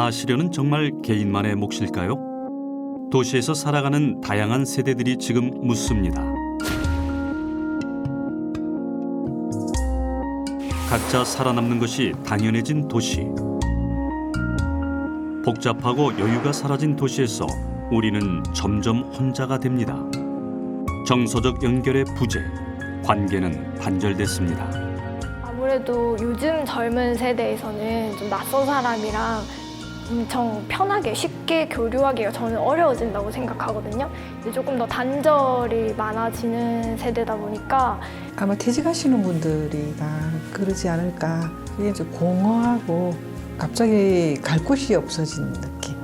자아 실현은 정말 개인만의 몫일까요? 도시에서 살아가는 다양한 세대들이 지금 묻습니다. 각자 살아남는 것이 당연해진 도시. 복잡하고 여유가 사라진 도시에서 우리는 점점 혼자가 됩니다. 정서적 연결의 부재, 관계는 단절됐습니다. 아무래도 요즘 젊은 세대에서는 좀 낯선 사람이랑 엄청 편하게 쉽게 교류하기가 저는 어려워진다고 생각하거든요. 이제 조금 더 단절이 많아지는 세대다 보니까 아마 퇴직하시는 분들이 다 그러지 않을까. 이게 좀 공허하고 갑자기 갈 곳이 없어진 느낌.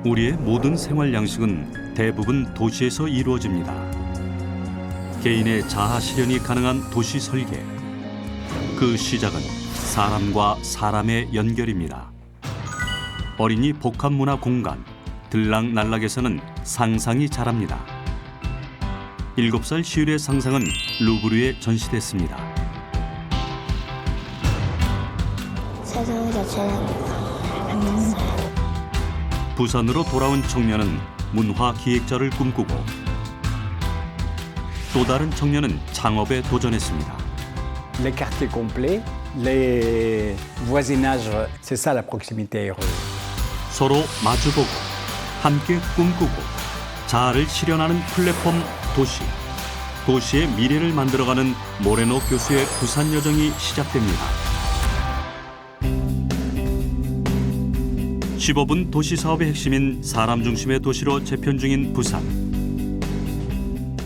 우리의 모든 생활 양식은 대부분 도시에서 이루어집니다. 개인의 자아 실현이 가능한 도시 설계. 그 시작은 사람과 사람의 연결입니다. 어린이 복합문화 공간 들락날락에서는 상상이 자랍니다. 7살 시율의 상상은 루브르에 전시됐습니다. 세상 자체는 부산으로 돌아온 청년은 문화 기획자를 꿈꾸고 또 다른 청년은 창업에 도전했습니다. Les quartiers complets, les voisinages, c'est ça la proximité heureuse. 서로 마주보고 함께 꿈꾸고 자아를 실현하는 플랫폼 도시. 도시의 미래를 만들어가는 모레노 교수의 부산 여정이 시작됩니다. 15분 도시 사업의 핵심인 사람 중심의 도시로 재편 중인 부산.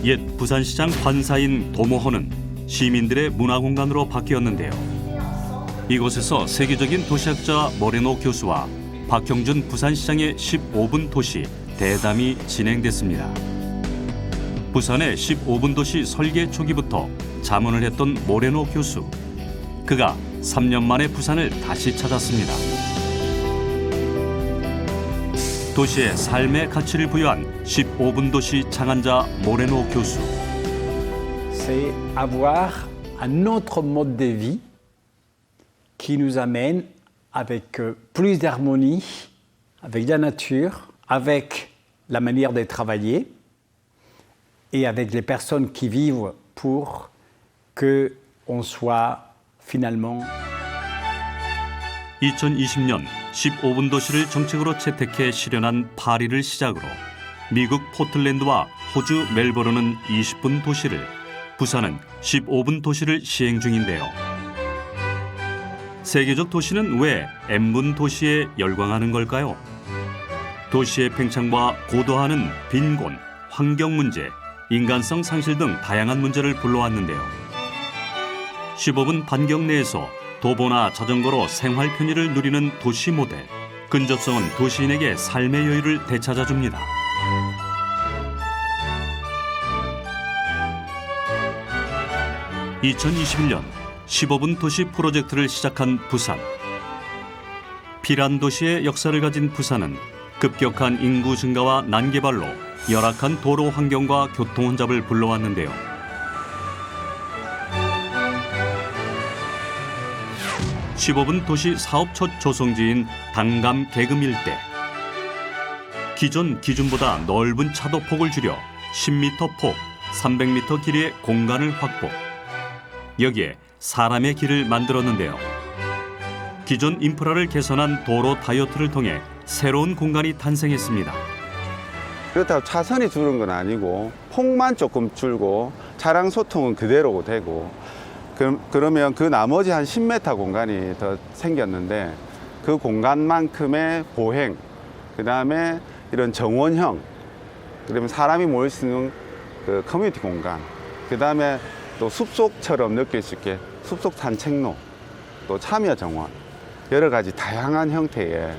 옛 부산시장 관사인 도모호는 시민들의 문화공간으로 바뀌었는데요. 이곳에서 세계적인 도시학자 모레노 교수와 박형준 부산시장의 15분 도시 대담이 진행됐습니다. 부산의 15분 도시 설계 초기부터 자문을 했던 모레노 교수. 그가 3년 만에 부산을 다시 찾았습니다. 도시의 삶의 가치를 부여한 15분 도시 창안자 모레노 교수. C'est avoir un autre mode de vie qui nous amène avec plus d'harmonie, avec la nature, avec la manière de travailler et avec les personnes qui vivent pour qu'on soit finalement 2020년 15분 도시를 정책으로 채택해 실현한 파리를 시작으로 미국 포틀랜드와 호주 멜버른은 20분 도시를, 부산은 15분 도시를 시행 중인데요. 세계적 도시는 왜 N분 도시에 열광하는 걸까요? 도시의 팽창과 고도화는 빈곤, 환경 문제, 인간성 상실 등 다양한 문제를 불러왔는데요. 15분 반경 내에서 도보나 자전거로 생활 편의를 누리는 도시 모델. 근접성은 도시인에게 삶의 여유를 되찾아줍니다. (2021년) 15분 도시 프로젝트를 시작한 부산. 피란 도시의 역사를 가진 부산은 급격한 인구 증가와 난개발로 열악한 도로 환경과 교통 혼잡을 불러왔는데요. 15분 도시 사업 첫 조성지인 당감 계금 일대. 기존 기준보다 넓은 차도폭을 줄여 10m 폭, 300m 길이의 공간을 확보. 여기에 사람의 길을 만들었는데요. 기존 인프라를 개선한 도로 다이어트를 통해 새로운 공간이 탄생했습니다. 그렇다고 차선이 줄은 건 아니고 폭만 조금 줄고 차량 소통은 그대로 되고 그러면 그 나머지 한 10m 공간이 더 생겼는데 그 공간만큼의 보행, 그 다음에 이런 정원형, 그러면 사람이 모일 수 있는 그 커뮤니티 공간, 그 다음에 또 숲속처럼 느낄 수 있게 숲속 산책로, 또 참여 정원, 여러 가지 다양한 형태의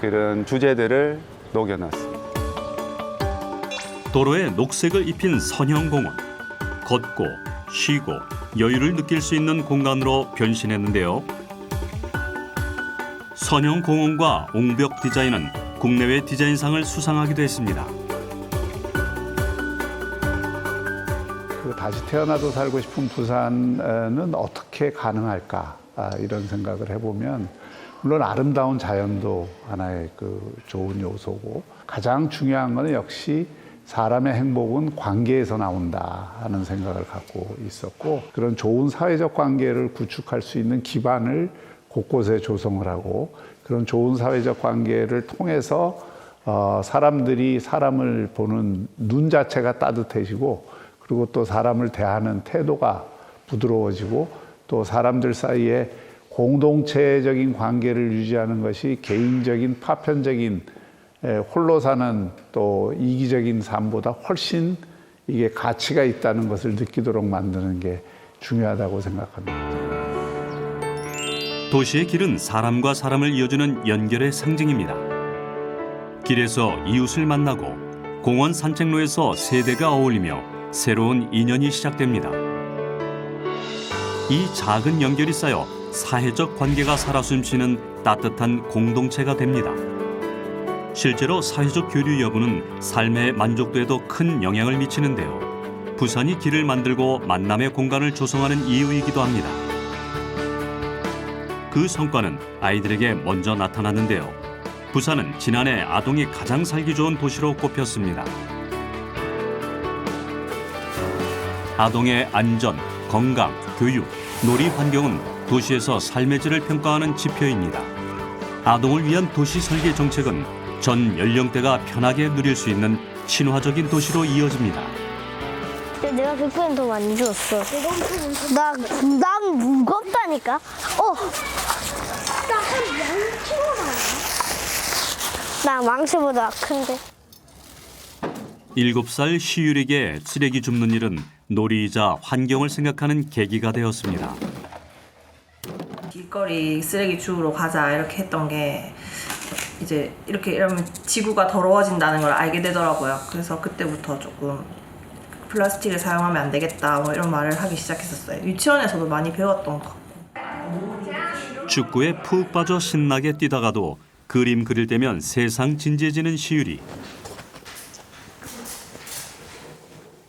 그런 주제들을 녹여놨습니다. 도로에 녹색을 입힌 선형공원. 걷고 쉬고 여유를 느낄 수 있는 공간으로 변신했는데요. 선형공원과 옹벽 디자인은 국내외 디자인상을 수상하기도 했습니다. 그리고 다시 태어나도 살고 싶은 부산은 어떻게 가능할까 이런 생각을 해보면 물론 아름다운 자연도 하나의 그 좋은 요소고 가장 중요한 것은 역시 사람의 행복은 관계에서 나온다 하는 생각을 갖고 있었고 그런 좋은 사회적 관계를 구축할 수 있는 기반을 곳곳에 조성을 하고 그런 좋은 사회적 관계를 통해서 사람들이 사람을 보는 눈 자체가 따뜻해지고 그리고 또 사람을 대하는 태도가 부드러워지고 또 사람들 사이에 공동체적인 관계를 유지하는 것이 개인적인 파편적인 홀로 사는 또 이기적인 삶보다 훨씬 이게 가치가 있다는 것을 느끼도록 만드는 게 중요하다고 생각합니다. 도시의 길은 사람과 사람을 이어주는 연결의 상징입니다. 길에서 이웃을 만나고 공원 산책로에서 세대가 어울리며 새로운 인연이 시작됩니다. 이 작은 연결이 쌓여 사회적 관계가 살아 숨쉬는 따뜻한 공동체가 됩니다. 실제로 사회적 교류 여부는 삶의 만족도에도 큰 영향을 미치는데요. 부산이 길을 만들고 만남의 공간을 조성하는 이유이기도 합니다. 그 성과는 아이들에게 먼저 나타났는데요. 부산은 지난해 아동이 가장 살기 좋은 도시로 꼽혔습니다. 아동의 안전, 건강, 교육, 놀이 환경은 도시에서 삶의 질을 평가하는 지표입니다. 아동을 위한 도시 설계 정책은 전 연령대가 편하게 누릴 수 있는 친화적인 도시로 이어집니다. 근데 내가 그거는 더 많이 줬어. 난 무겁다니까. 나 망치보다 큰데. 7살 시율에게 쓰레기 줍는 일은 놀이이자 환경을 생각하는 계기가 되었습니다. 길거리 쓰레기 주우러 가자 이렇게 했던 게 이제 이렇게 이러면 지구가 더러워진다는 걸 알게 되더라고요. 그래서 그때부터 조금 플라스틱을 사용하면 안 되겠다 뭐 이런 말을 하기 시작했었어요. 유치원에서도 많이 배웠던 것 같고. 축구에 푹 빠져 신나게 뛰다가도 그림 그릴 때면 세상 진지해지는 시율이.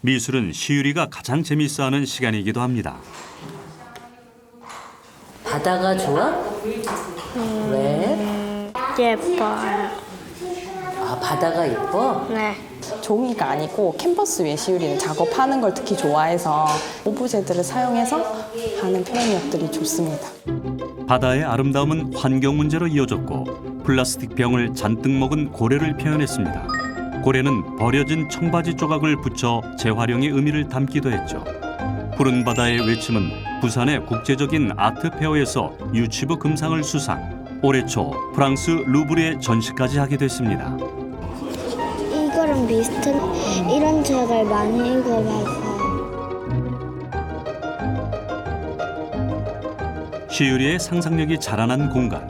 미술은 시율이가 가장 재밌어하는 시간이기도 합니다. 바다가 좋아? 왜? 예뻐요. 아, 바다가 예뻐? 네. 종이가 아니고 캔버스 위에 시우리는 작업하는 걸 특히 좋아해서 오브제들을 사용해서 하는 표현력들이 좋습니다. 바다의 아름다움은 환경 문제로 이어졌고 플라스틱 병을 잔뜩 먹은 고래를 표현했습니다. 고래는 버려진 청바지 조각을 붙여 재활용의 의미를 담기도 했죠. 푸른 바다의 외침은 부산의 국제적인 아트 페어에서 유치부 금상을 수상. 올해 초 프랑스 루브르에 전시까지 하게 됐습니다. 이거랑 비슷한 이런 책을 많이 읽어봐서. 시유리의 상상력이 자라난 공간.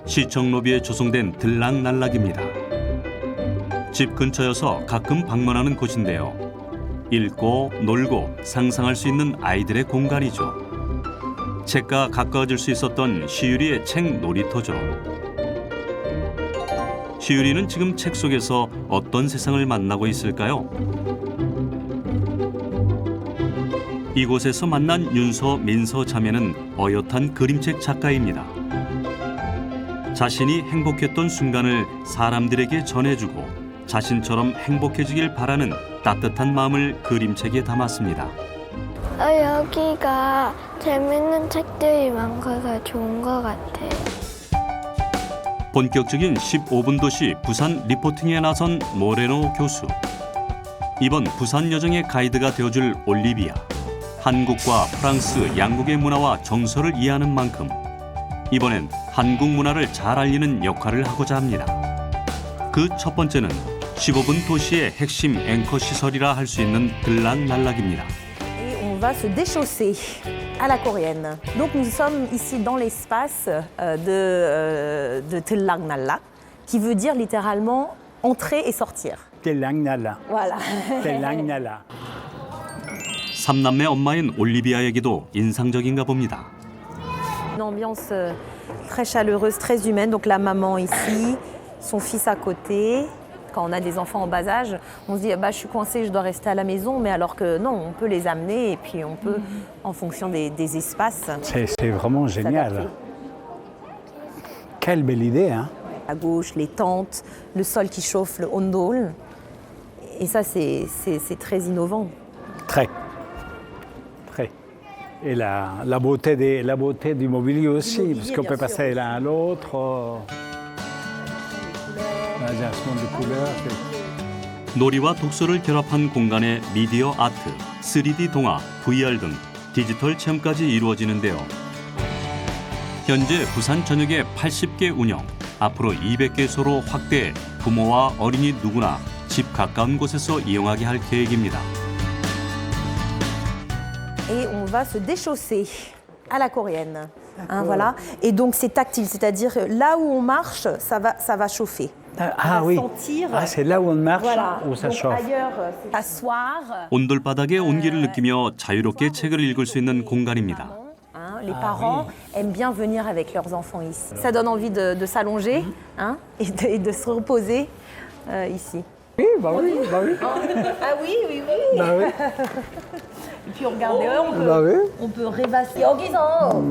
시청 로비에 조성된 들락날락입니다. 집 근처여서 가끔 방문하는 곳인데요. 읽고 놀고 상상할 수 있는 아이들의 공간이죠. 책과 가까워질 수 있었던 시유리의 책 놀이터죠. 시유리는 지금 책 속에서 어떤 세상을 만나고 있을까요? 이곳에서 만난 윤서, 민서 자매는 어엿한 그림책 작가입니다. 자신이 행복했던 순간을 사람들에게 전해주고 자신처럼 행복해지길 바라는 따뜻한 마음을 그림책에 담았습니다. 여기가 재밌는 책들이 많아서 좋은 것 같아요. 본격적인 15분 도시 부산 리포팅에 나선 모레노 교수. 이번 부산 여정의 가이드가 되어줄 올리비아. 한국과 프랑스 양국의 문화와 정서를 이해하는 만큼 이번엔 한국 문화를 잘 알리는 역할을 하고자 합니다. 그 첫 번째는 15분 도시의 핵심 앵커 시설이라 할 수 있는 들락날락입니다. On va se déchausser à la coréenne. Donc nous sommes ici dans l'espace de 들락날락, qui veut dire littéralement entrer et sortir. 들락날락. Voilà. 들락날락. 삼남매 엄마인 올리비아에게도 인상적인가 봅니다. Une ambiance très chaleureuse, très humaine. Donc la maman ici, son fils à côté. Quand on a des enfants en bas âge, on se dit bah, je suis coincée, je dois rester à la maison, mais alors que non, on peut les amener et puis on peut, en fonction des espaces. C'est vraiment génial. s'adapter. Quelle belle idée, hein? À gauche, les tentes, le sol qui chauffe, le ondol. Et ça, c'est très innovant. Très. Très. Et la beauté du mobilier aussi, parce qu'on peut passer l'un à l'autre. L'adjustment de couleurs. 놀이와 독서를 결합한 공간의 미디어 아트, 3D 동화, VR 등 디지털 체험까지 이루어지는데요. 현재 부산 전역에 80개 운영, 앞으로 200개소로 확대해 부모와 어린이 누구나 집 가까운 곳에서 이용하게 할 계획입니다. Et on va se déchausser à la coréenne. Hein, voilà. Et donc c'est tactile, c'est-à-dire là où on marche, ça va chauffer. Ah oui, sentir. c'est là où on marche, Voilà. où ça Donc, chauffe. ailleurs, c'est asseoir. 온돌바닥의 온기를 느끼며 자유롭게 책을 읽을 수 있는 공간입니다. Hein, les parents aiment bien venir avec leurs enfants ici. Ça donne envie de s'allonger hein, et de se reposer ici. Oui, bah oui, bah oui. Ah oui, oui, oui. Bah oui. Et puis regardez, Bah oui. on peut rêvasser. 여기서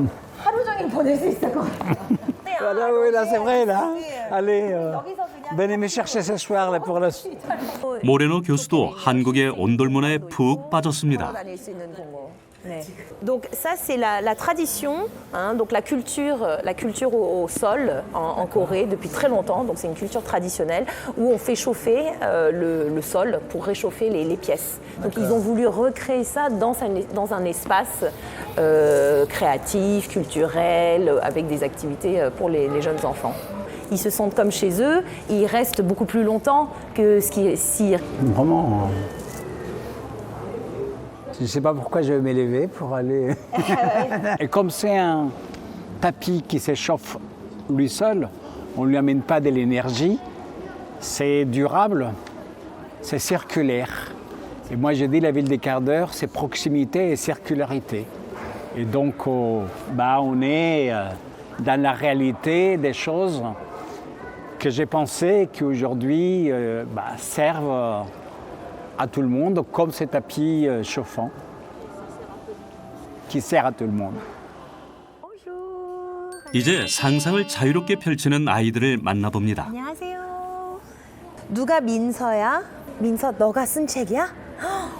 하루 종일 보낼 수 있을 것 같아요. Là, oui, là, c'est vrai, là. Allez, venez me chercher ce soir là, pour la suite. 모레노 교수도 한국의 온돌 문화에 푹 빠졌습니다. 다닐 수 있는 동호. 네. Donc ça c'est la tradition, hein, donc la culture au sol en Corée depuis très longtemps. Donc c'est une culture traditionnelle où on fait chauffer le sol pour réchauffer les pièces. Donc ils ont voulu recréer ça dans un espace créatif, culturel, avec des activités pour les jeunes enfants. Ils se sentent comme chez eux, et ils restent beaucoup plus longtemps que ce qui est si. Vraiment. Je ne sais pas pourquoi je vais m'élever pour aller. Et comme c'est un tapis qui s'échauffe lui seul, on ne lui amène pas de l'énergie, c'est durable, c'est circulaire. Et moi j'ai dit la ville des quarts d'heure, c'est proximité et circularité. Et donc on est dans la réalité des choses que j'ai pensées qui aujourd'hui servent à tout le monde, comme ce tapis chauffant qui sert à tout le monde. 이제 상상을 자유롭게 펼치는 아이들을 만나봅니다. 안녕하세요. 누가 민서야? 민서 너가 쓴 책이야?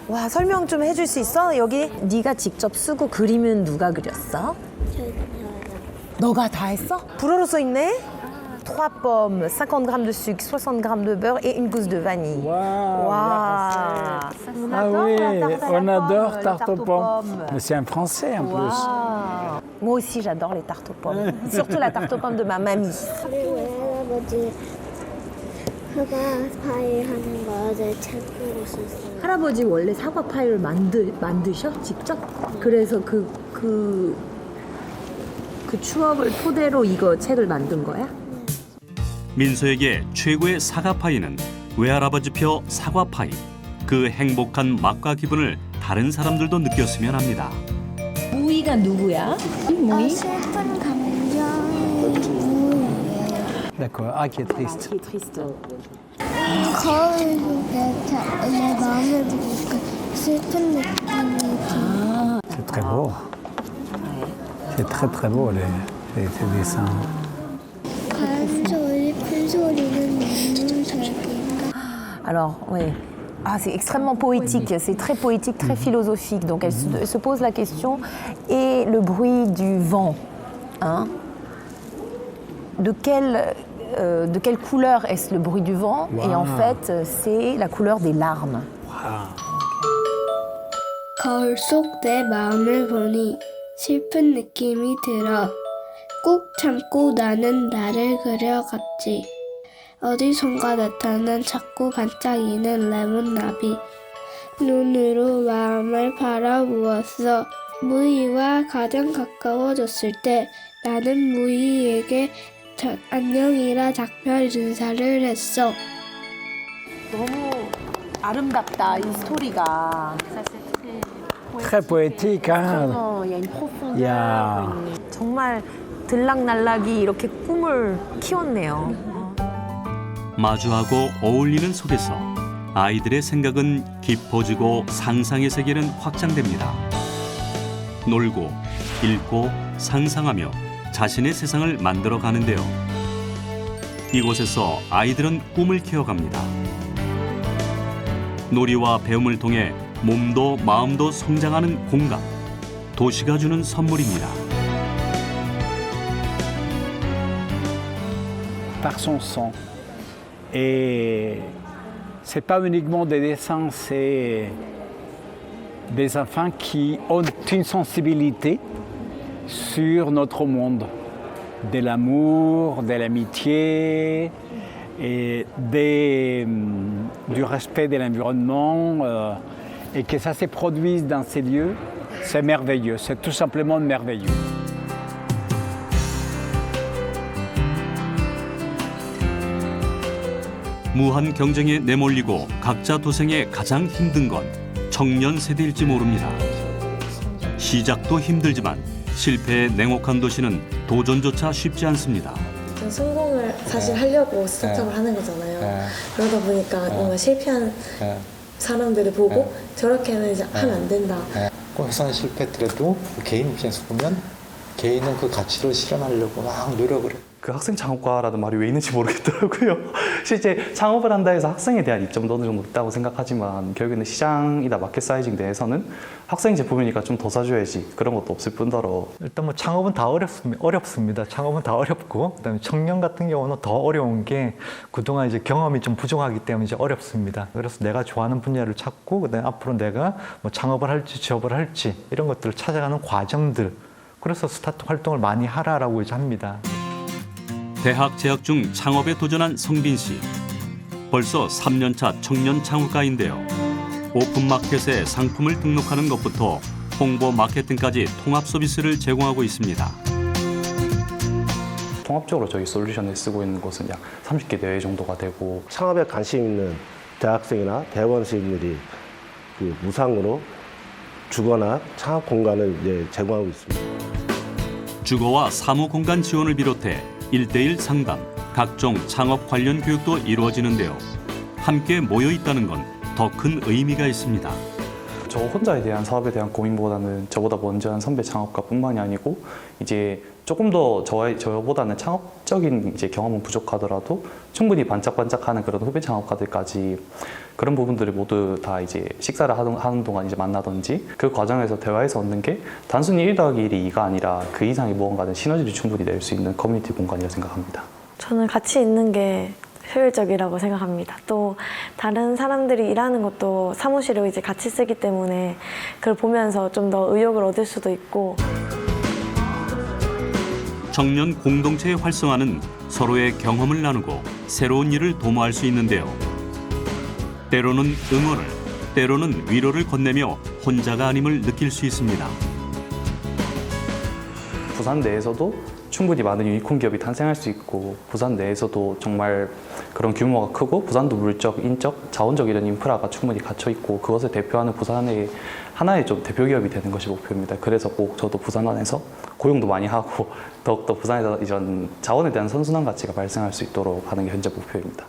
와 설명 좀 해줄 수 있어? 여기 네가 직접 쓰고 그림은 누가 그렸어? 너가 다 했어? 불어로 써 있네? 3 pommes, 50 grammes de sucre, 60 grammes de beurre et une gousse de vanille. Waouh! On Ah adore oui, la tarte à la on adore pomme, tarte aux pommes. Mais c'est un français en plus. Waouh. Moi aussi j'adore les tartes aux pommes. Surtout la tarte aux pommes de ma mamie. 사과파이 하는 거 어제 책으로 썼어요. 할아버지 원래 사과 파이를 만드셔? 직접? 그래서 그 추억을 토대로 이거 책을 만든 거야? 민서에게 최고의 사과파이는 외할아버지표 사과파이. 그 행복한 맛과 기분을 다른 사람들도 느꼈으면 합니다. 무이가 누구야? 무이? 슬픈 감정이 무예요. D'accord, ah qui est triste. qui est triste. 거울에 내 마음을 보니까 슬픈 느낌이 들어요. C'est très beau. C'est très très beau ces dessins. 간소리, 큰 소리는 눈물 소리인가? Alors, oui. Ah, c'est extrêmement poétique, c'est très poétique, très philosophique. Donc elle se pose la question, et le bruit du vent, hein? De quelle couleur est-ce le bruit du vent? Wow. Et en fait, c'est la couleur des larmes. Wow. 거울 속 내 마음을 보니 슬픈 느낌이 들어. 꾹 참고 나는 나를 그려갔지. 어디선가 나타난 작고 반짝이는 레몬나비. 눈으로 마음을 바라보았어. 무이와 가장 가까워졌을 때 나는 무이에게 안녕이라 작별 인사를 했어. 너무 아름답다, 이 스토리가. Très poétique, hein? Il y a une profondeur. Yeah. 정말 들락날락이 이렇게 꿈을 키웠네요. 마주하고 어울리는 속에서 아이들의 생각은 깊어지고 상상의 세계는 확장됩니다. 놀고, 읽고, 상상하며 자신의 세상을 만들어 가는데요. 이곳에서 아이들은 꿈을 키워갑니다. 놀이와 배움을 통해 몸도 마음도 성장하는 공간, 도시가 주는 선물입니다. Par son son. Et c'est pas uniquement des dessins, c'est des enfants qui ont une sensibilité sur notre monde, de l'amour, de l'amitié et du respect de l'environnement et que ça se produise dans ces lieux, c'est merveilleux, c'est tout simplement merveilleux. 무한 경쟁에 내몰리고 각자 도생에 가장 힘든 건 청년 세대일지 모릅니다. 시작도 힘들지만 실패에 냉혹한 도시는 도전조차 쉽지 않습니다. 성공을 사실 하려고 스타트업을 하는 거잖아요. 그러다 보니까 뭔가 실패한 사람들을 보고 저렇게는 이제 하면 안 된다. 꼭 회사는 실패했더라도 개인 입장에서 보면 개인은 그 가치를 실현하려고 막 노력을 해요. 그 학생 창업과라는 말이 왜 있는지 모르겠더라고요. 실제 창업을 한다 해서 학생에 대한 이점도 어느 정도 있다고 생각하지만 결국에는 시장이나 마켓 사이징 내에서는 학생 제품이니까 좀 더 사줘야지 그런 것도 없을 뿐더러 일단 뭐 창업은 다 어렵습니다. 창업은 다 어렵고 그다음에 청년 같은 경우는 더 어려운 게 그동안 이제 경험이 좀 부족하기 때문에 이제 어렵습니다. 그래서 내가 좋아하는 분야를 찾고 그다음에 앞으로 내가 뭐 창업을 할지 취업을 할지 이런 것들을 찾아가는 과정들. 그래서 스타트 활동을 많이 하라라고 이제 합니다. 대학 재학 중 창업에 도전한 성빈 씨. 벌써 3년차 청년 창업가인데요. 오픈마켓에 상품을 등록하는 것부터 홍보 마케팅까지 통합 서비스를 제공하고 있습니다. 통합적으로 저희 솔루션을 쓰고 있는 곳은 약 30개 대회 정도가 되고 창업에 관심 있는 대학생이나 대학원생들이 그 무상으로 주거나 창업 공간을 이제 제공하고 있습니다. 주거와 사무 공간 지원을 비롯해 1:1 상담, 각종 창업 관련 교육도 이루어지는데요. 함께 모여 있다는 건 더 큰 의미가 있습니다. 저 혼자에 대한 사업에 대한 고민보다는 저보다 먼저 한 선배 창업가뿐만이 아니고 이제 조금 더 저보다는 창업적인 이제 경험은 부족하더라도 충분히 반짝반짝하는 그런 후배 창업가들까지 그런 부분들을 모두 다 이제 식사를 하는 동안 이제 만나든지 그 과정에서 대화에서 얻는 게 단순히 1 더하기 1이 2가 아니라 그 이상의 무언가는 시너지를 충분히 낼 수 있는 커뮤니티 공간이라고 생각합니다. 저는 같이 있는 게 효율적이라고 생각합니다. 또 다른 사람들이 일하는 것도 사무실을 이제 같이 쓰기 때문에 그걸 보면서 좀 더 의욕을 얻을 수도 있고. 청년 공동체의 활성화는 서로의 경험을 나누고 새로운 일을 도모할 수 있는데요. 때로는 응원을, 때로는 위로를 건네며 혼자가 아님을 느낄 수 있습니다. 부산 내에서도 충분히 많은 유니콘 기업이 탄생할 수 있고 부산 내에서도 정말 그런 규모가 크고 부산도 물적, 인적, 자원적 이런 인프라가 충분히 갖춰 있고 그것을 대표하는 부산의 하나의 좀 대표 기업이 되는 것이 목표입니다. 그래서 꼭 저도 부산 안에서 고용도 많이 하고 더욱더 부산에서 이런 자원에 대한 선순환 가치가 발생할 수 있도록 하는 게 현재 목표입니다.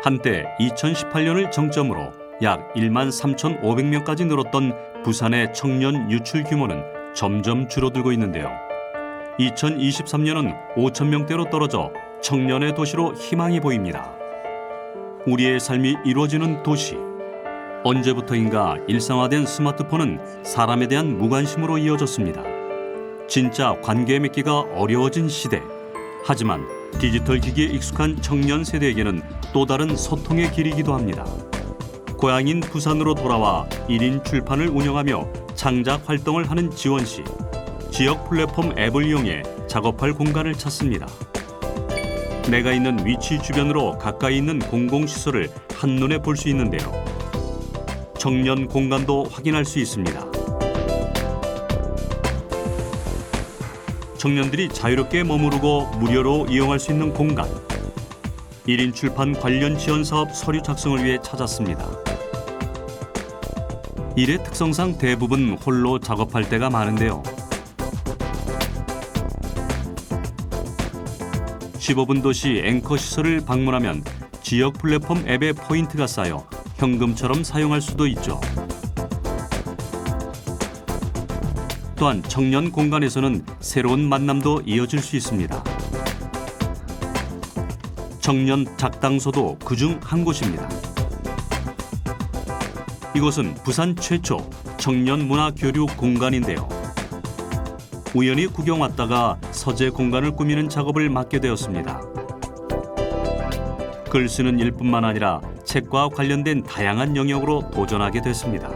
한때 2018년을 정점으로 약 13,500명까지 늘었던 부산의 청년 유출 규모는 점점 줄어들고 있는데요. 2023년은 5,000명대로 떨어져 청년의 도시로 희망이 보입니다. 우리의 삶이 이루어지는 도시. 언제부터인가 일상화된 스마트폰은 사람에 대한 무관심으로 이어졌습니다. 진짜 관계 맺기가 어려워진 시대. 하지만 디지털 기기에 익숙한 청년 세대에게는 또 다른 소통의 길이기도 합니다. 고향인 부산으로 돌아와 1인 출판을 운영하며 창작 활동을 하는 지원 씨. 지역 플랫폼 앱을 이용해 작업할 공간을 찾습니다. 내가 있는 위치 주변으로 가까이 있는 공공시설을 한눈에 볼 수 있는데요. 청년 공간도 확인할 수 있습니다. 청년들이 자유롭게 머무르고 무료로 이용할 수 있는 공간. 1인 출판 관련 지원 사업 서류 작성을 위해 찾았습니다. 일의 특성상 대부분 홀로 작업할 때가 많은데요. 15분 도시 앵커 시설을 방문하면 지역 플랫폼 앱에 포인트가 쌓여 현금처럼 사용할 수도 있죠. 또한 청년 공간에서는 새로운 만남도 이어질 수 있습니다. 청년 작당소도 그중 한 곳입니다. 이곳은 부산 최초 청년 문화 교류 공간인데요. 우연히 구경 왔다가 서재 공간을 꾸미는 작업을 맡게 되었습니다. 글 쓰는 일뿐만 아니라 책과 관련된 다양한 영역으로 도전하게 됐습니다.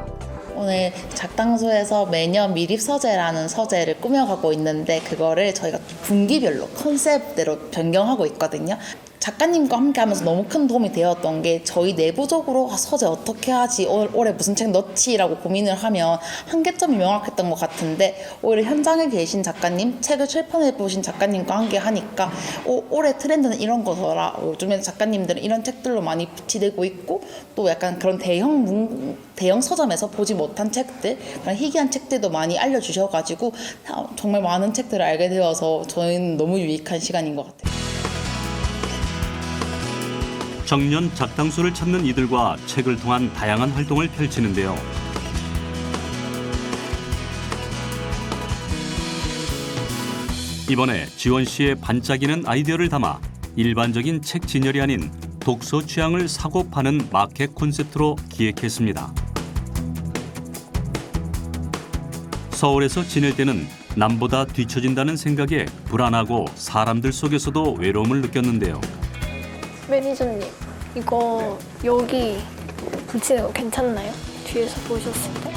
오늘 작당소에서 매년 미립서재라는 서재를 꾸며가고 있는데 그거를 저희가 분기별로 컨셉대로 변경하고 있거든요. 작가님과 함께 하면서 너무 큰 도움이 되었던 게 저희 내부적으로 서재 어떻게 하지, 올해 무슨 책 넣지라고 고민을 하면 한계점이 명확했던 것 같은데 오히려 현장에 계신 작가님, 책을 출판해 보신 작가님과 함께 하니까 올해 트렌드는 이런 거더라. 요즘에 작가님들은 이런 책들로 많이 붙이되고 있고 또 약간 그런 대형 서점에서 보지 못한 책들, 그런 희귀한 책들도 많이 알려주셔가지고 정말 많은 책들을 알게 되어서 저희는 너무 유익한 시간인 것 같아요. 청년 작당소를 찾는 이들과 책을 통한 다양한 활동을 펼치는데요. 이번에 지원 씨의 반짝이는 아이디어를 담아 일반적인 책 진열이 아닌 독서 취향을 사고 파는 마켓 콘셉트로 기획했습니다. 서울에서 지낼 때는 남보다 뒤처진다는 생각에 불안하고 사람들 속에서도 외로움을 느꼈는데요. 매니저님, 이거 여기 붙이는 거 괜찮나요? 뒤에서 보셨을 때?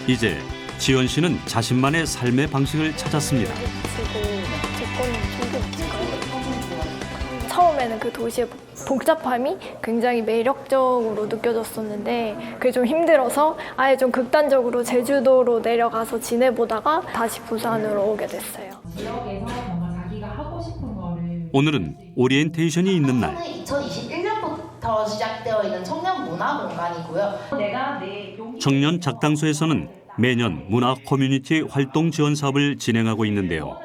이제 지원 씨는 자신만의 삶의 방식을 찾았습니다. 제 거는 준비했을까요? 처음에는 그 도시의 복잡함이 굉장히 매력적으로 느껴졌었는데 그게 좀 힘들어서 아예 좀 극단적으로 제주도로 내려가서 지내보다가 다시 부산으로 오게 됐어요. 지역에서 뭔가 자기가 하고 싶은 거를 오늘은 오리엔테이션이 있는 날. 2021년부터 시작되어 있는 청년 문화 공간이고요. 청년 작당소에서는 매년 문화 커뮤니티 활동 지원 사업을 진행하고 있는데요.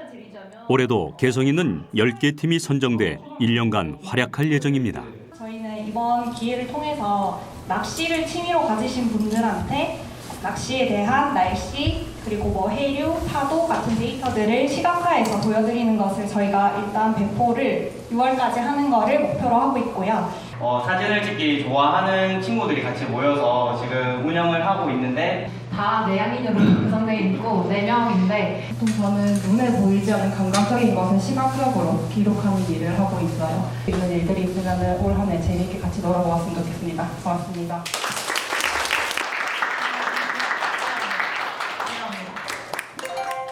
올해도 개성 있는 10개 팀이 선정돼 1년간 활약할 예정입니다. 저희는 이번 기회를 통해서 낚시를 취미로 가지신 분들한테 낚시에 대한 날씨 그리고 뭐 해류, 파도 같은 데이터들을 시각화해서 보여드리는 것을 저희가 일단 배포를 6월까지 하는 거를 목표로 하고 있고요. 사진을 찍기 좋아하는 친구들이 같이 모여서 지금 운영을 하고 있는데 다 내향인으로 구성되어 있고 4명인데 보통 저는 눈에 보이지 않는 감각적인 것을 시각적으로 기록하는 일을 하고 있어요. 이런 일들이 있으면 올 한 해 재미있게 같이 놀아보았으면 좋겠습니다. 고맙습니다.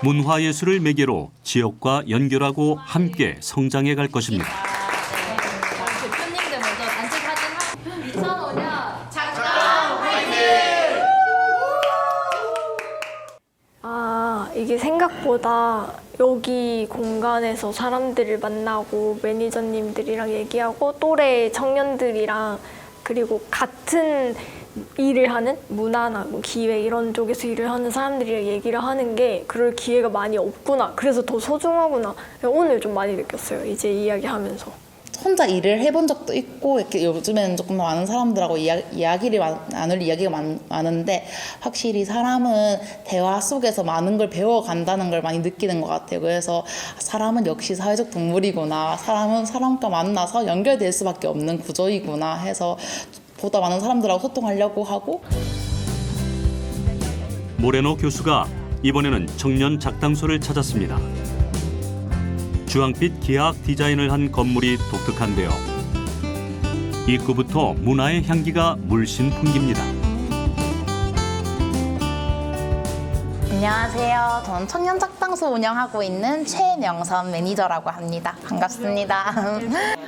문화예술을 매개로 지역과 연결하고 함께 성장해 갈 것입니다. 대표님들 먼저 단체 사진 2005년 작당 화이팅! 아, 이게 생각보다 여기 공간에서 사람들을 만나고 매니저님들이랑 얘기하고 또래 청년들이랑 그리고 같은 일을 하는 문화나 뭐 기획 이런 쪽에서 일을 하는 사람들이랑 얘기를 하는 게 그럴 기회가 많이 없구나. 그래서 더 소중하구나. 오늘 좀 많이 느꼈어요. 이제 이야기하면서. 혼자 일을 해본 적도 있고 이렇게 요즘에는 조금 더 많은 사람들하고 이야기를 나눌 이야기가 많은데 확실히 사람은 대화 속에서 많은 걸 배워간다는 걸 많이 느끼는 것 같아요. 그래서 사람은 역시 사회적 동물이구나. 사람은 사람과 만나서 연결될 수밖에 없는 구조이구나 해서 보다 많은 사람들하고 소통하려고 하고. 모레노 교수가 이번에는 청년 작당소를 찾았습니다. 주황빛 기하학 디자인을 한 건물이 독특한데요. 입구부터 문화의 향기가 물씬 풍깁니다. 안녕하세요. 저는 청년 작당소 운영하고 있는 최명선 매니저라고 합니다. 반갑습니다.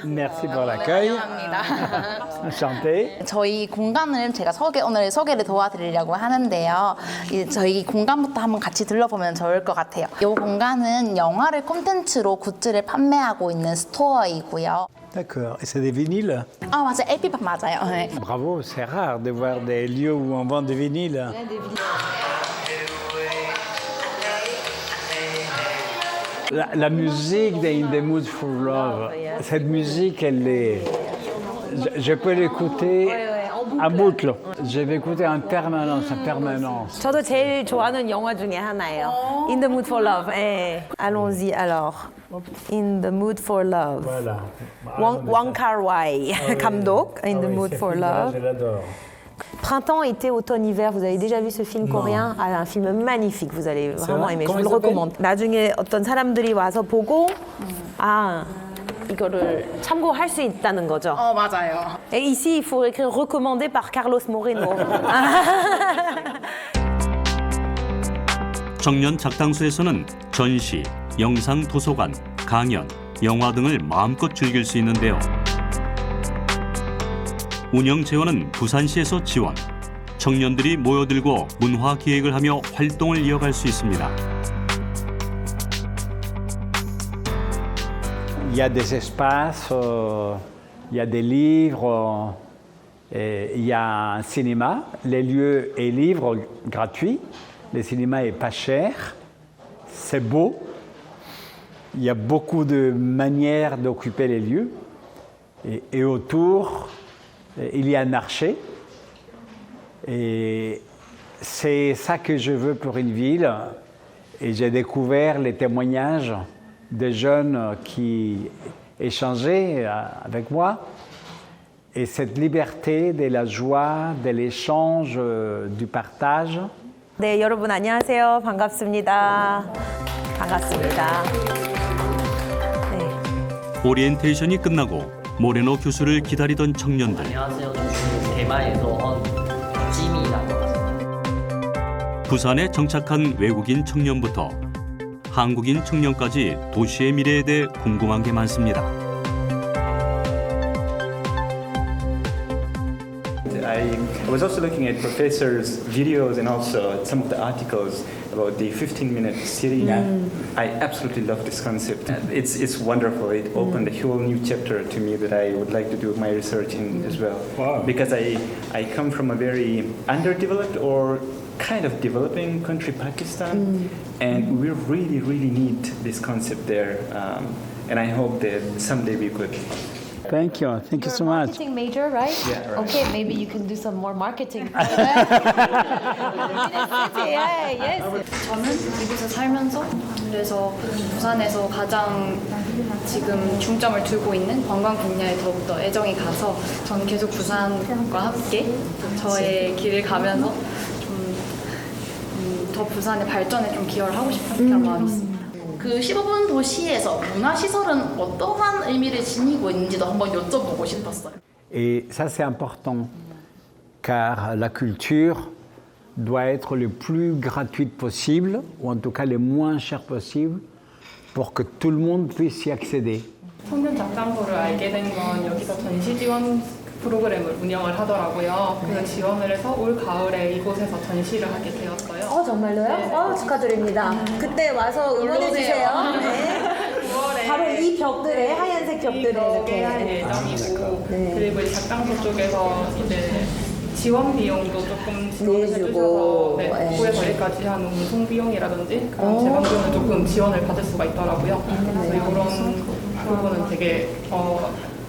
Merci pour l'accueil. Enchanté. 저희 공간을 제가 오늘 소개를 도와드리려고 하는데요. 저희 공간부터 한번 같이 들러보면 좋을 것 같아요. 이 공간은 영화를 콘텐츠로 굿즈를 판매하고 있는 스토어이고요. D'accord. Et c'est des vinyles? 아, 맞아요. LP판 맞아요. 네. Bravo, c'est rare de voir des lieux où on vend des vinyles. La musique de In the Mood for Love, cette musique, elle est... Je peux l'écouter à boucle. Je vais écouter en permanence, en permanence. 저도 제일 좋아하는 영화 중에 하나예요. In the Mood for Love. 예. Allons-y alors. In the Mood for Love. Voilà. Wong Kar-wai 감독. In the Mood for Love. Je l'adore. Printemps, été, automne, hiver. Vous avez déjà vu ce film coréen? Ah, un film magnifique. Vous allez vraiment aimer. Je vous le recommande. 나중에 어떤 사람들이 와서 보고 아. 이거를 참고할 수 있다는 거죠. 맞아요. Et ici, il faut écrire recommandé par Carlos Moreno. 청년 작당소에서는 전시, 영상 도서관, 강연, 영화 등을 마음껏 즐길 수 있는데요. 운영 재원은 부산시에서 지원, 청년들이 모여들고 문화 기획을 하며 활동을 이어갈 수 있습니다. Il y a des espaces, il y a des livres, il y a un cinéma. Les lieux et livres gratuits. Le cinéma est pas cher, c'est beau. Il y a beaucoup de manières d'occuper les lieux. Et autour, il y a un marché. Et c'est ça que je veux pour une ville. Et j'ai découvert les témoignages des jeunes qui échangeaient avec moi. Et cette liberté de la joie, de l'échange, du partage. 네, 여러분 안녕하세요. 반갑습니다. 반갑습니다. 네. 오리엔테이션이 끝나고 모레노 교수를 기다리던 청년들. 안녕하세요. 저는 대마에서 온 지미라고 합니다. 부산에 정착한 외국인 청년부터 한국인 청년까지 도시의 미래에 대해 궁금한 게 많습니다. I was also looking at professors' videos and also some of the articles about the 15-minute city. I absolutely love this concept. It's wonderful. It opened a whole new chapter to me that I would like to do my research in as well. Wow. Because I come from a very underdeveloped or kind of developing country, Pakistan, and we really, really need this concept there. And I hope that someday we could. Thank you so much. Marketing major, right? Yeah, right. Okay, maybe you can do some more marketing. Yes. 저는 이곳에 살면서 그래서 부산에서 가장 지금 중점을 두고 있는 관광 분야에 더욱더 애정이 가서 저는 계속 부산과 함께 저의 길을 가면서 좀 더 부산의 발전에 좀 기여를 하고 싶은 그런 마음이 있습니다. 그 15분 도시에서 문화시설은 어떠한 의미를 지니고 있는지도 한번 여쭤보고 싶었어요. Et ça, c'est important, car la culture doit être le plus gratuite possible, ou en tout cas le moins cher possible, pour que tout le monde puisse y accéder. 청년 작당소를 알게 된 건 여기서 전시 지원 프로그램을 운영을 하더라고요. 그래서 지원을 해서 올 가을에 이곳에서 전시를 하게 되었어요. 정말로요? 네. 축하드립니다. 그때 와서 응원해주세요. 네. 바로 이 벽들에, 하얀색 벽들에 이렇게 할 예정이고, 그리고 이 작당소 쪽에서 이제 지원 비용도 조금 지원을 해주셔서 북부에서 여기까지 하는 운송 비용이라든지 그런 재방비용을 조금 지원을 받을 수가 있더라고요. 그래서 이런 부분은 되게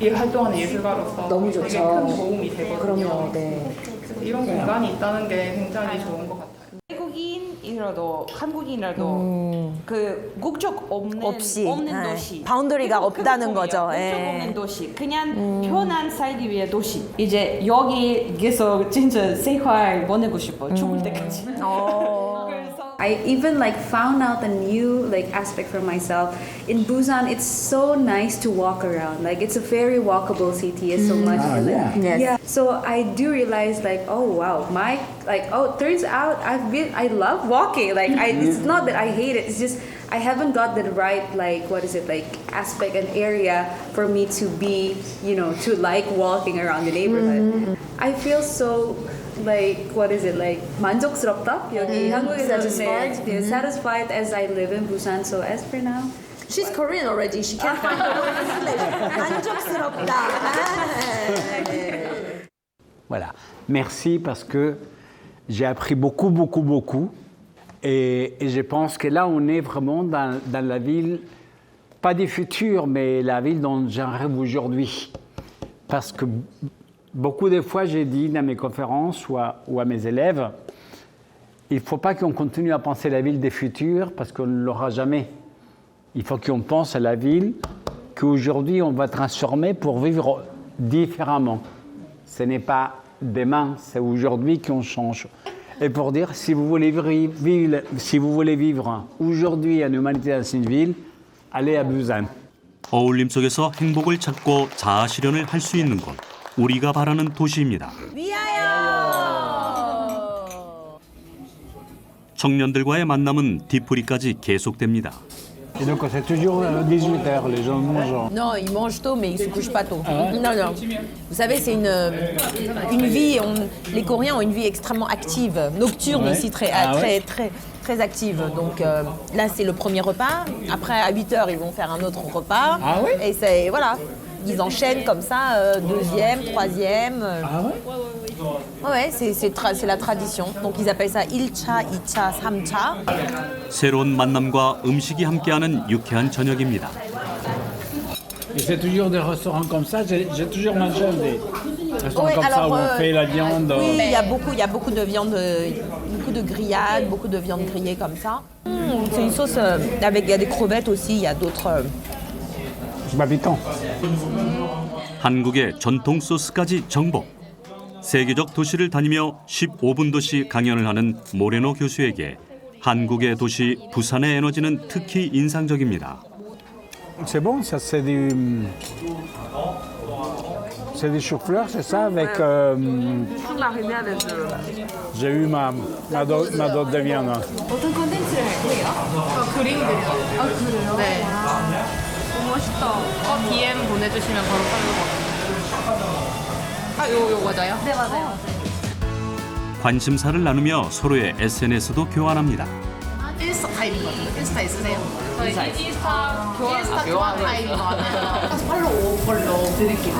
이 활동하는 예술가로서 너무 되게 좋죠. 큰 도움이 되거든요. 그럼요. 네. 그래서 이런 공간이 있다는 게 굉장히 좋은 것 같아요. 외국인이라도 한국인이라도 그 국적 없는 도시, 바운더리가 없다는 거죠. 국적 없는 도시, 그냥 편한 살기 위해 도시. 이제 여기에서 진짜 생활 보내고 싶어. 죽을 때까지. I even found out a new aspect for myself. In Busan, it's so nice to walk around. It's a very walkable city. It's so much. Yeah. So I do realize oh wow, turns out I love walking. It's not that I hate it. It's just I haven't got the right aspect and area for me to be to like walking around the neighborhood. I feel so. 만족스럽다? 여기 한국에서 satisfied as I live in Busan. So as for now, she's Korean already. She can't find the word in English. 만족스럽다. Voilà. Merci parce que j'ai appris beaucoup. Et je pense que là, on est vraiment dans la ville, pas du futur, mais la ville dont j'en rêve aujourd'hui. Parce que beaucoup de fois, j'ai dit dans mes conférences ou à mes élèves, il ne faut pas qu'on continue à penser la ville des futurs parce qu'on ne l'aura jamais. Il faut qu'on pense à la ville qu'aujourd'hui, on va transformer pour vivre différemment. Ce n'est pas demain, c'est aujourd'hui qu'on change. Et pour dire, si vous voulez vivre aujourd'hui en humanité dans une ville, allez à Busan. 어울림 속에서 행복을 찾고 자아 실현을 할 수 있는 곳, 우리가 바라는 도시입니다. 청년들과의 만남은 뒤풀이까지 계속됩니다. Et donc c'est toujours 18h, les gens mangent. Non, ils mangent tôt, mais ils se couchent pas tôt. Non, non. Vous savez, c'est une vie. Les Coréens ont une vie extrêmement active, nocturne aussi, très active. Donc là, c'est le premier repas. Après, à 8h, ils vont faire un autre repas. Ah oui. Et c'est voilà, ils enchaînent comme ça, deuxième, troisième. Ah ouais. Ouais, c'est la tradition. Donc ils appellent ça 1차, 2차, 3차. 새로운 만남과 음식이 함께하는 유쾌한 저녁입니다. Et c'est toujours des restaurants comme ça. J'ai toujours mangé des restaurants comme ça où on fait la viande. Oui, il y a beaucoup de viande, beaucoup de grillades, beaucoup de viande grillée comme ça. C'est une sauce avec, il y a des crevettes aussi, il y a d'autres. C'est pas piquant. 한국의 전통 소스까지 정복. 세계적 도시를 다니며 15분 도시 강연을 하는 모레노 교수에게 한국의 도시 부산의 에너지는 특히 인상적입니다. C'est bon, ça c'est du chou-fleur, c'est ça avec. J'ai eu ma dose de viande. 어떤 컨텐츠를 할 거예요? 그림 그려. 아 그래요? 네. 너무 멋있다. DM 보내주시면 바로 팔로우. 요 맞아요? 네 맞아요. 관심사를 나누며 서로의 SNS도 교환합니다. 인스타 타입인 것 같은데 인스타 있으세요? 저희 인스타 교환 타입인 것 같아요. 그래서 팔로우 걸로 드릴게요.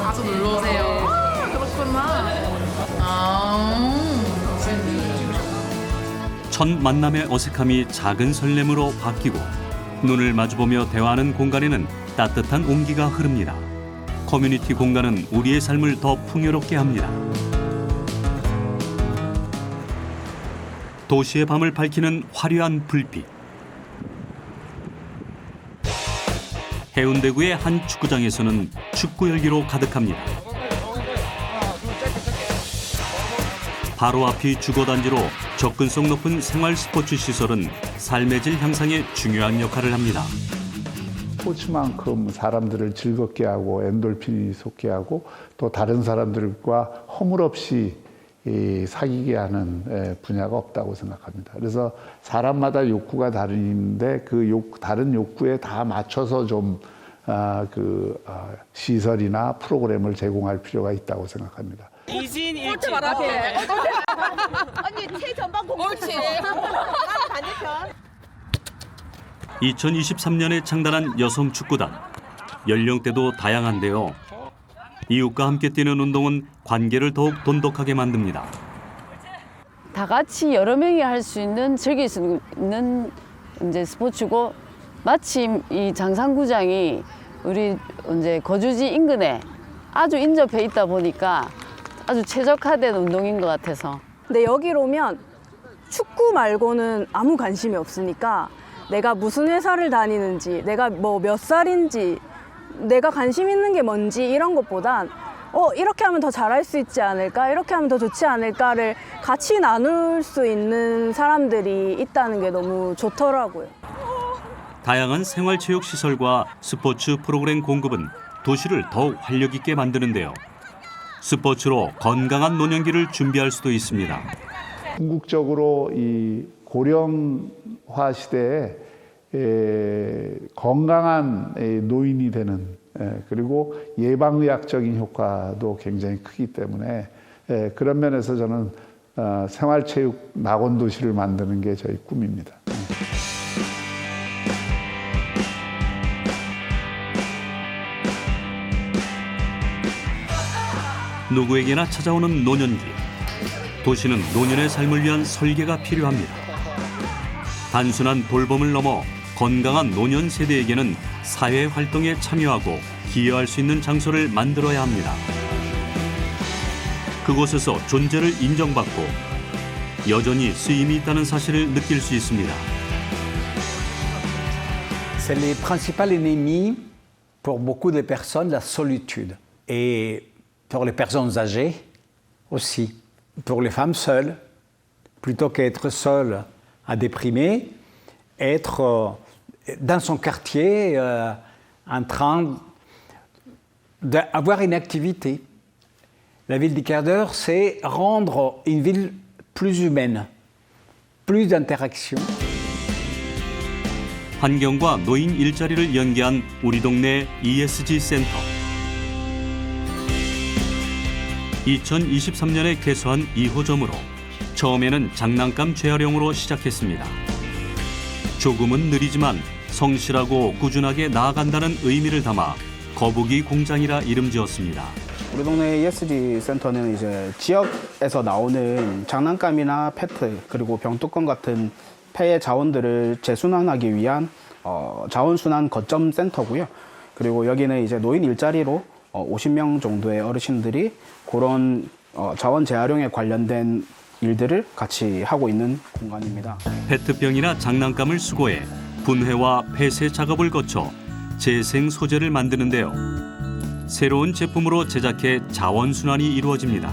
자주 놀러 오세요. 그렇구나. 첫 만남의 어색함이 작은 설렘으로 바뀌고 눈을 마주보며 대화하는 공간에는 따뜻한 온기가 흐릅니다. 커뮤니티 공간은 우리의 삶을 더 풍요롭게 합니다. 도시의 밤을 밝히는 화려한 불빛. 해운대구의 한 축구장에서는 축구 열기로 가득합니다. 바로 앞이 주거단지로 접근성 높은 생활 스포츠 시설은 삶의 질 향상에 중요한 역할을 합니다. 스포츠만큼 사람들을 즐겁게 하고 엔돌핀이 솟게 하고 또 다른 사람들과 허물없이 사귀게 하는 분야가 없다고 생각합니다. 그래서 사람마다 욕구가 다른데 그 다른 욕구에 다 맞춰서 좀 시설이나 프로그램을 제공할 필요가 있다고 생각합니다. 꼴찌 말하게. 언니 최전방 공격수. 반대편. 2023년에 창단한 여성 축구단. 연령대도 다양한데요. 이웃과 함께 뛰는 운동은 관계를 더욱 돈독하게 만듭니다. 다 같이 여러 명이 할 수 있는 즐길 수 있는 이제 스포츠고 마침 이 장상구장이 우리 이제 거주지 인근에 아주 인접해 있다 보니까 아주 최적화된 운동인 것 같아서. 근데 여기로 오면 축구 말고는 아무 관심이 없으니까 내가 무슨 회사를 다니는지, 내가 뭐 몇 살인지, 내가 관심 있는 게 뭔지 이런 것보단 이렇게 하면 더 잘할 수 있지 않을까, 이렇게 하면 더 좋지 않을까를 같이 나눌 수 있는 사람들이 있다는 게 너무 좋더라고요. 다양한 생활체육시설과 스포츠 프로그램 공급은 도시를 더욱 활력 있게 만드는데요. 스포츠로 건강한 노년기를 준비할 수도 있습니다. 궁극적으로 이 고령화 시대에 건강한 노인이 되는 그리고 예방의학적인 효과도 굉장히 크기 때문에 그런 면에서 저는 생활체육 낙원도시를 만드는 게 저희 꿈입니다. 누구에게나 찾아오는 노년기. 도시는 노년의 삶을 위한 설계가 필요합니다. 단순한 돌봄을 넘어 건강한 노년 세대에게는 사회 활동에 참여하고 기여할 수 있는 장소를 만들어야 합니다. 그곳에서 존재를 인정받고 여전히 쓰임이 있다는 사실을 느낄 수 있습니다. C'est le principal ennemi pour beaucoup de personnes, la solitude. Et pour les personnes âgées aussi. Pour les femmes seules, plutôt qu'être seule à déprimer, être dans son quartier en train d'avoir une activité. La ville du quart d'heure, c'est rendre une ville plus humaine, plus d'interaction. 환경과 노인 일자리를 연계한 우리 동네 ESG 센터. 2023년에 개소한 2호점으로 처음에는 장난감 재활용으로 시작했습니다. 조금은 느리지만 성실하고 꾸준하게 나아간다는 의미를 담아 거북이 공장이라 이름 지었습니다. 우리 동네 ESG 센터는 이제 지역에서 나오는 장난감이나 페트 그리고 병뚜껑 같은 폐의 자원들을 재순환하기 위한 자원순환 거점 센터고요. 그리고 여기는 이제 노인 일자리로 50명 정도의 어르신들이 그런 자원 재활용에 관련된 일들을 같이 하고 있는 공간입니다. 페트병이나 장난감을 수거해 분해와 폐쇄 작업을 거쳐 재생 소재를 만드는데요. 새로운 제품으로 제작해 자원순환이 이루어집니다.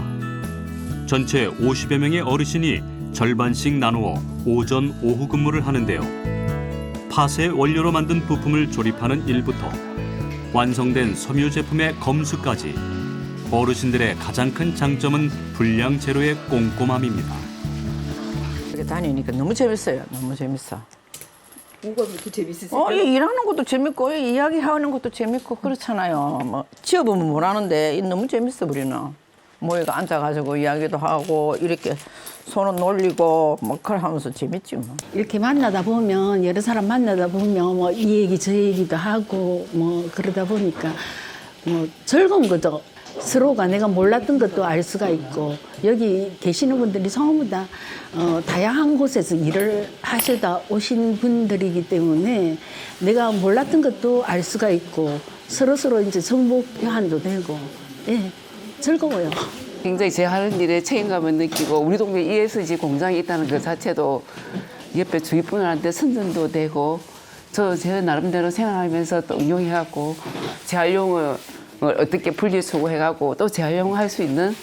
전체 50여 명의 어르신이 절반씩 나누어 오전, 오후 근무를 하는데요. 폐쇄 원료로 만든 부품을 조립하는 일부터 완성된 섬유 제품의 검수까지 어르신들의 가장 큰 장점은 불량 제로의 꼼꼼함입니다. 이렇게 다니니까 너무 재밌어요. 너무 재밌어. 뭐가 그렇게 재밌으세요? 일하는 것도 재밌고 이야기하는 것도 재밌고 그렇잖아요. 뭐 지어보면 뭘 하는데 너무 재밌어 우리는. 모이가 앉아가지고 이야기도 하고 이렇게 손을 놀리고 뭐 그걸 하면서 재밌지 뭐. 이렇게 만나다 보면 여러 사람 만나다 보면 뭐 이 얘기 저 얘기도 하고 뭐 그러다 보니까 뭐 즐거운 거죠. 서로가 내가 몰랐던 것도 알 수가 있고 여기 계시는 분들이 전부 다 다양한 곳에서 일을 하시다 오신 분들이기 때문에 내가 몰랐던 것도 알 수가 있고 서로 이제 정보 교환도 되고 예 즐거워요. 굉장히 제 하는 일에 책임감을 느끼고 우리 동네 ESG 공장이 있다는 것 자체도 옆에 주위 분들한테 선전도 되고 제 나름대로 생활하면서 또 응용해갖고 재활용을 어떻게 분리수거해갖고 또 재활용할 수 있는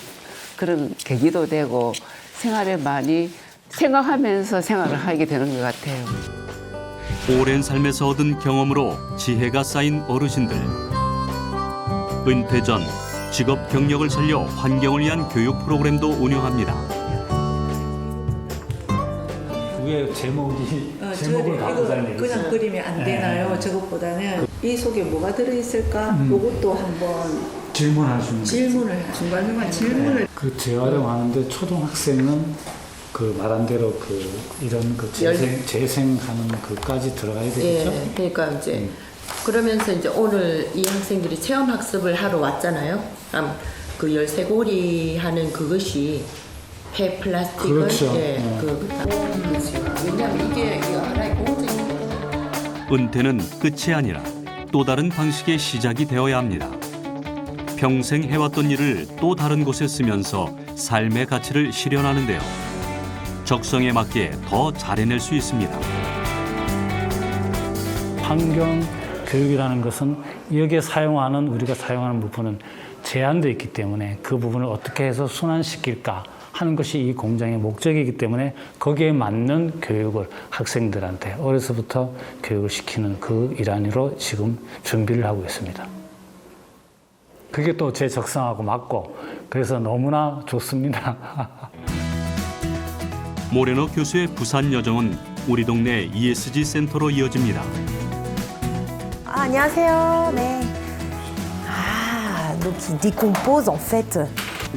그런 계기도 되고 생활에 많이 생각하면서 생활을 하게 되는 것 같아요. 오랜 삶에서 얻은 경험으로 지혜가 쌓인 어르신들. 은퇴 전 직업 경력을 살려 환경을 위한 교육 프로그램도 운영합니다. 위에 제목을 갖고 다니는 그냥 그리면 안 되나요? 저것보다는 이 속에 뭐가 들어있을까? 이것도 한번 질문할 수 있는 질문을 중간중간 질문을 그 재활용하는데 초등학생은 그 말한 대로 그 이런 그 재생하는 그까지 들어가야 되겠죠? 예, 그러니까 이제 그러면서 이제 오늘 이 학생들이 체험 학습을 하러 왔잖아요. 그 열쇠고리 하는 그것이 폐 플라스틱을 그렇죠. 왜냐면 이게 하나의 공정이거든요. 은퇴는 끝이 아니라 또 다른 방식의 시작이 되어야 합니다. 평생 해왔던 일을 또 다른 곳에 쓰면서 삶의 가치를 실현하는데요. 적성에 맞게 더 잘해낼 수 있습니다. 환경 교육이라는 것은 여기에 사용하는 우리가 사용하는 부분은 제한되어 있기 때문에 그 부분을 어떻게 해서 순환시킬까 하는 것이 이 공장의 목적이기 때문에 거기에 맞는 교육을 학생들한테 어려서부터 교육을 시키는 그 일환으로 지금 준비를 하고 있습니다. 그게 또 제 적성하고 맞고 그래서 너무나 좋습니다. 모레노 교수의 부산 여정은 우리 동네 ESG 센터로 이어집니다. 안녕하세요. 네. Donc ils décomposent en fait.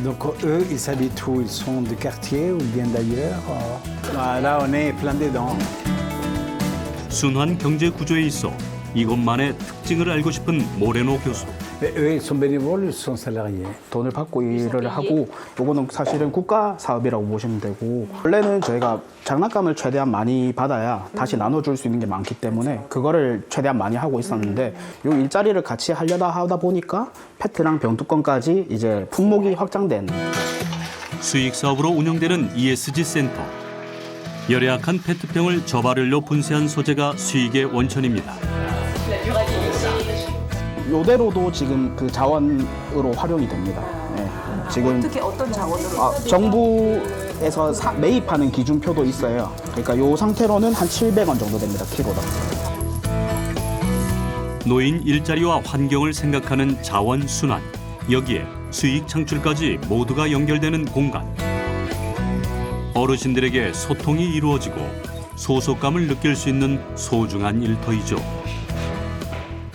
Donc eux, ils habitent où? Ils sont de quartier ou bien d'ailleurs? Là, on est plein dedans. 순환 경제 구조에 있어 이것만의 특징을 알고 싶은 모레노 교수. Eux, ils sont bénévoles, ils sont salariés. 돈을 받고 일을 하고 요거는 사실은 국가 사업이라고 보시면 되고 원래는 저희가 장난감을 최대한 많이 받아야 다시 나눠줄 수 있는 게 많기 때문에 그거를 최대한 많이 하고 있었는데 요 일자리를 같이 하려다 하다 보니까 페트랑 병뚜껑까지 이제 품목이 확장된 수익 사업으로 운영되는 ESG 센터. 열애악한 페트병을 저발열로 분쇄한 소재가 수익의 원천입니다. 요대로도 지금 그 자원으로 활용이 됩니다. 네. 지금 어떻게 어떤 자원으로? 정부에서 매입하는 기준표도 있어요. 그러니까 요 상태로는 한 700원 정도 됩니다. 키로당. 노인 일자리와 환경을 생각하는 자원 순환. 여기에 수익 창출까지 모두가 연결되는 공간. 어르신들에게 소통이 이루어지고 소속감을 느낄 수 있는 소중한 일터이죠.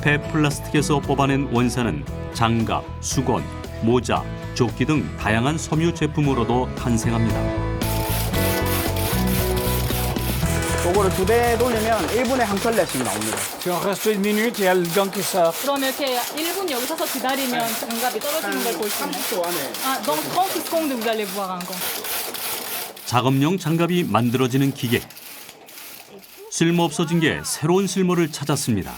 폐플라스틱에서 뽑아낸 원사는 장갑, 수건, 모자, 조끼 등 다양한 섬유 제품으로도 탄생합니다. 요거를 2대 돌리면 1분에 한 켤레씩 나옵니다. Si on reste une minute, il y a le gant qui sort. 그럼 이렇게 1분 여기 서서 기다리면 장갑이 떨어지는 걸 볼 수 있나요? 30초 안에. 아, donc 30 secondes vous allez voir encore. 작업용 장갑이 만들어지는 기계. 쓸모 없어진 게 새로운 쓸모를 찾았습니다.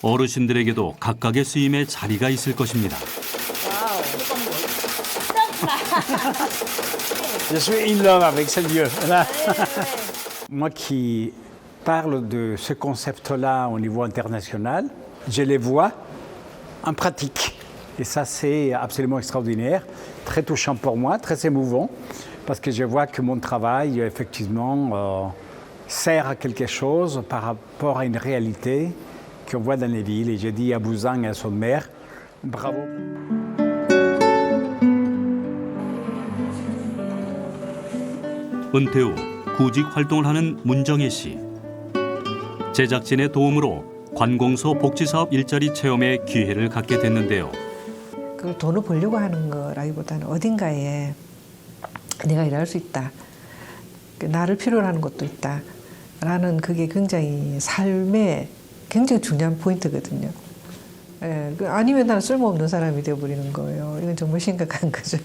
어르신들에게도 각각의 쓰임의 자리가 있을 것입니다. Je suis in love avec ce lieu. Moi qui parle de ce concept-là au niveau international, je les vois en pratique. Et ça, c'est absolument extraordinaire, très touchant pour moi, très émouvant, parce que je vois que mon travail, effectivement, sert à quelque chose par rapport à une réalité qu'on voit dans les villes. Et je dis à Busan et à son maire, bravo. 은퇴 후 구직 활동을 하는 문정혜 씨. 제작진의 도움으로 관공서 복지사업 일자리 체험에 기회를 갖게 됐는데요. 그걸 돈을 벌려고 하는 거라기보다는 어딘가에 내가 일할 수 있다. 나를 필요로 하는 것도 있다. 라는 그게 굉장히 삶의 굉장히 중요한 포인트거든요. 예, 아니면 나는 쓸모없는 사람이 되어버리는 거예요. 이건 정말 심각한 거죠.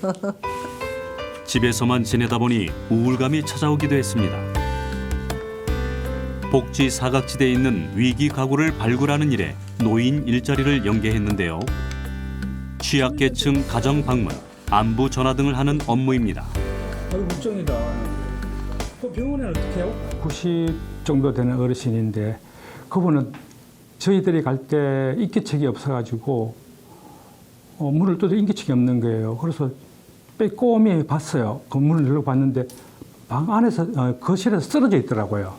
집에서만 지내다 보니 우울감이 찾아오기도 했습니다. 복지 사각지대에 있는 위기 가구를 발굴하는 일에 노인 일자리를 연계했는데요. 취약계층 가정 방문, 안부 전화 등을 하는 업무입니다. 걱정이다. 그 병원에는 어떻게 해요? 90 정도 되는 어르신인데 그분은 저희들이 갈 때 인기척이 없어가지고 문을 뚫어도 인기척이 없는 거예요. 그래서 빼꼼히 봤어요. 그 문을 열고 봤는데 방 안에서 거실에서 쓰러져 있더라고요.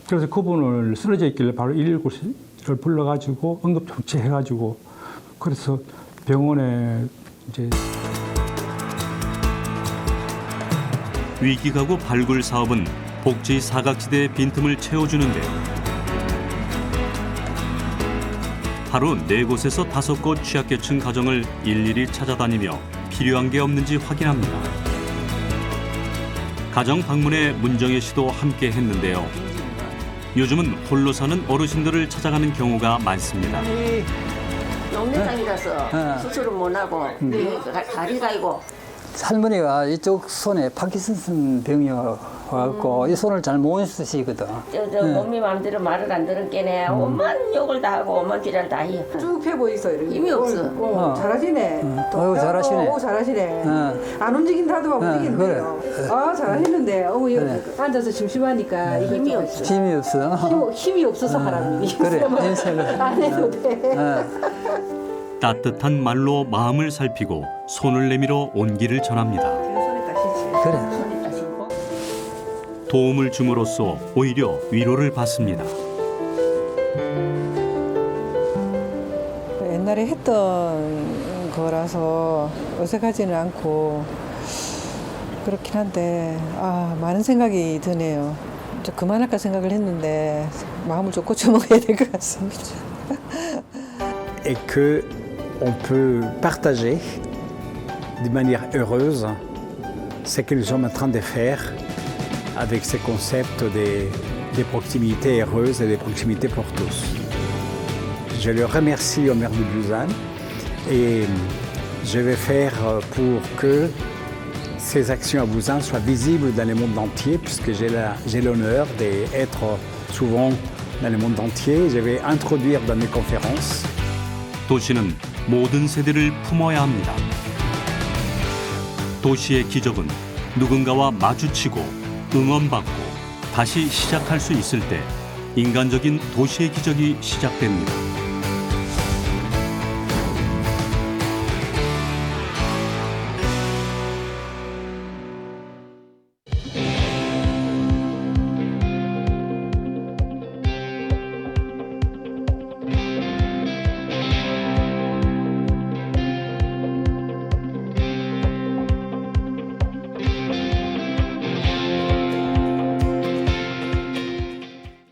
그래서 그분을 쓰러져 있길래 바로 119를 불러가지고 응급조치해가지고 그래서 병원에 이제 위기가구 발굴 사업은 복지 사각지대의 빈틈을 채워주는데요. 하루 4곳에서 5곳 취약계층 가정을 일일이 찾아다니며 필요한 게 없는지 확인합니다. 가정 방문에 문정혜 씨도 함께 했는데요. 요즘은 홀로 사는 어르신들을 찾아가는 경우가 많습니다. 녹내장이라서 수술은 못 하고 다리가 이고 할머니가 이쪽 손에 파킨슨 병이 와갖고 이 손을 잘 못 쓰시거든. 몸이 마음대로 말을 안 들은 게네. 오만 욕을 다 하고 오만 지랄 다 해요. 쭉 펴고 있어 이렇게. 힘이 없어. 잘하시네. 아이고 잘하시네. 오 잘하시네. 안 움직인다도 막 움직이는데요. 그래. 아 잘하시는데. 앉아서 심심하니까 힘이 없어. 힘이 없어. 힘이 없어서 하라는 얘기. 그래. 안 해도 돼. 따뜻한 말로 마음을 살피고 손을 내밀어 온기를 전합니다. 그래. 도움을 줌으로써 오히려 위로를 받습니다. 옛날에 했던 거라서 어색하지는 않고 그렇긴 한데 많은 생각이 드네요. 좀 그만할까 생각을 했는데 마음을 좀 고쳐먹어야 될 것 같습니다. Et que on peut partager de manière heureuse ce que nous sommes en train de faire avec ce concept des proximités heureuses et des proximités pour tous. Je le remercie au maire de Busan et je vais faire pour que ces actions à Busan soient visibles dans le monde entier, puisque j'ai l'honneur d'être souvent dans le monde entier. Je vais introduire dans mes conférences. 도시는 모든 세대를 품어야 합니다. 도시의 기적은 누군가와 마주치고 응원받고 다시 시작할 수 있을 때 인간적인 도시의 기적이 시작됩니다.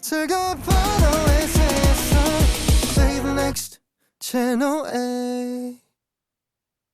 Take a photo and say it's on. Save the next channel.